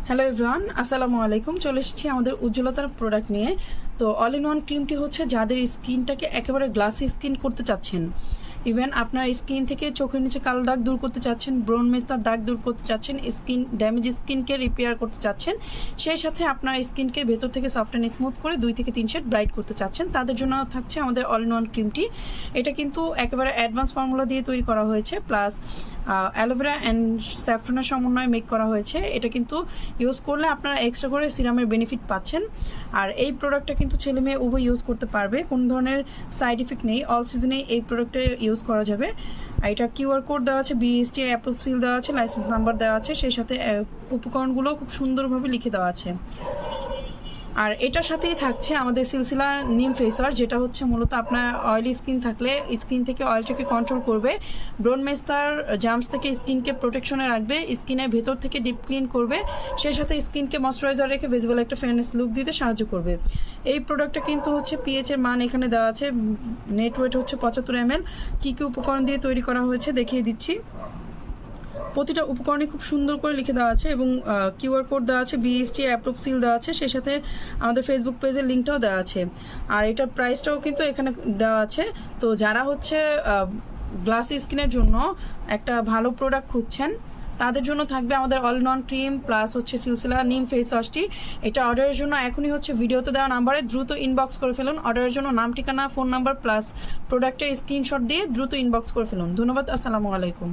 Hello everyone, আসসালামু আলাইকুম। চলে এসেছি আমাদের উজ্জ্বলতার প্রোডাক্ট নিয়ে। তো অল ইন ওয়ান ক্রিমটি হচ্ছে যাদের স্কিনটাকে একেবারে গ্লাসি স্কিন করতে চাচ্ছেন, ইভেন আপনার স্কিন থেকে চোখের নিচে কালো দাগ দূর করতে চাচ্ছেন, ব্রন মেস্তার দাগ দূর করতে চাচ্ছেন, স্কিন ড্যামেজ স্কিনকে রিপেয়ার করতে চাচ্ছেন, সেই সাথে আপনার স্কিনকে ভেতর থেকে সফট অ্যান্ড স্মুথ করে 2 থেকে 3 শেড ব্রাইট করতে চাচ্ছেন, তাদের জন্য থাকছে আমাদের অল ইন ওয়ান ক্রিমটি। এটা কিন্তু একেবারে অ্যাডভান্স ফর্মুলা দিয়ে তৈরি করা হয়েছে, প্লাস অ্যালোভেরা অ্যান্ড স্যাফরনের সমন্বয়ে মেক করা হয়েছে। এটা কিন্তু ইউজ করলে আপনারা এক্সট্রা করে সিরামের বেনিফিট পাচ্ছেন। আর এই প্রোডাক্টটা কিন্তু ছেলে মেয়ে উভয় ইউজ করতে পারবে, কোনো ধরনের সাইড ইফেক্ট নেই। অল সিজনেই এই প্রোডাক্টটা ইউজ করা যাবে। আর এটা কিউআর কোড দেওয়া আছে, বিএসটি অ্যাপ্রুভ সিল দেওয়া আছে, লাইসেন্স নাম্বার দেওয়া আছে, সেই সাথে উপকরণগুলো খুব সুন্দরভাবে লিখে দেওয়া আছে। আর এটার সাথেই থাকছে আমাদের সিলসিলা নিম ফেস ওয়াশ, যেটা হচ্ছে মূলত আপনার অয়েলি স্কিন থাকলে স্কিন থেকে অয়েলটাকে কন্ট্রোল করবে, ব্রন মেস্তার জার্মস থেকে স্কিনকে প্রোটেকশনে রাখবে, স্কিনের ভেতর থেকে ডিপ ক্লিন করবে, সেই সাথে স্কিনকে ময়শ্চারাইজার রেখে ভিজিবল একটা ফেয়ারনেস লুক দিতে সাহায্য করবে। এই প্রোডাক্টটা কিন্তু হচ্ছে পিএইচ এর মান এখানে দেওয়া আছে, নেট ওয়েট হচ্ছে 75 ml। কী কী উপকরণ দিয়ে তৈরি করা হয়েছে দেখিয়ে দিচ্ছি। প্রতিটা উপকরণে খুব সুন্দর করে লিখে দেওয়া আছে এবং কিউআর কোড দেওয়া আছে, বিএসটি অ্যাপ্রুভ সিল দেওয়া আছে, সেই সাথে আমাদের ফেসবুক পেজের লিঙ্কটাও দেওয়া আছে। আর এটার প্রাইসটাও কিন্তু এখানে দেওয়া আছে। তো যারা হচ্ছে গ্লাসি স্কিনের জন্য একটা ভালো প্রোডাক্ট খুঁজছেন, তাদের জন্য থাকবে আমাদের all in one cream plus হচ্ছে সিলসিলা নিম ফেস ওয়াশটি। এটা অর্ডারের জন্য এখনই হচ্ছে ভিডিওতে দেওয়া নাম্বারে দ্রুত ইনবক্স করে ফেলুন। অর্ডারের জন্য নাম, ঠিকানা, ফোন নাম্বার প্লাস প্রোডাক্টের স্ক্রিনশট দিয়ে দ্রুত ইনবক্স করে ফেলুন। ধন্যবাদ, আসসালামু আলাইকুম।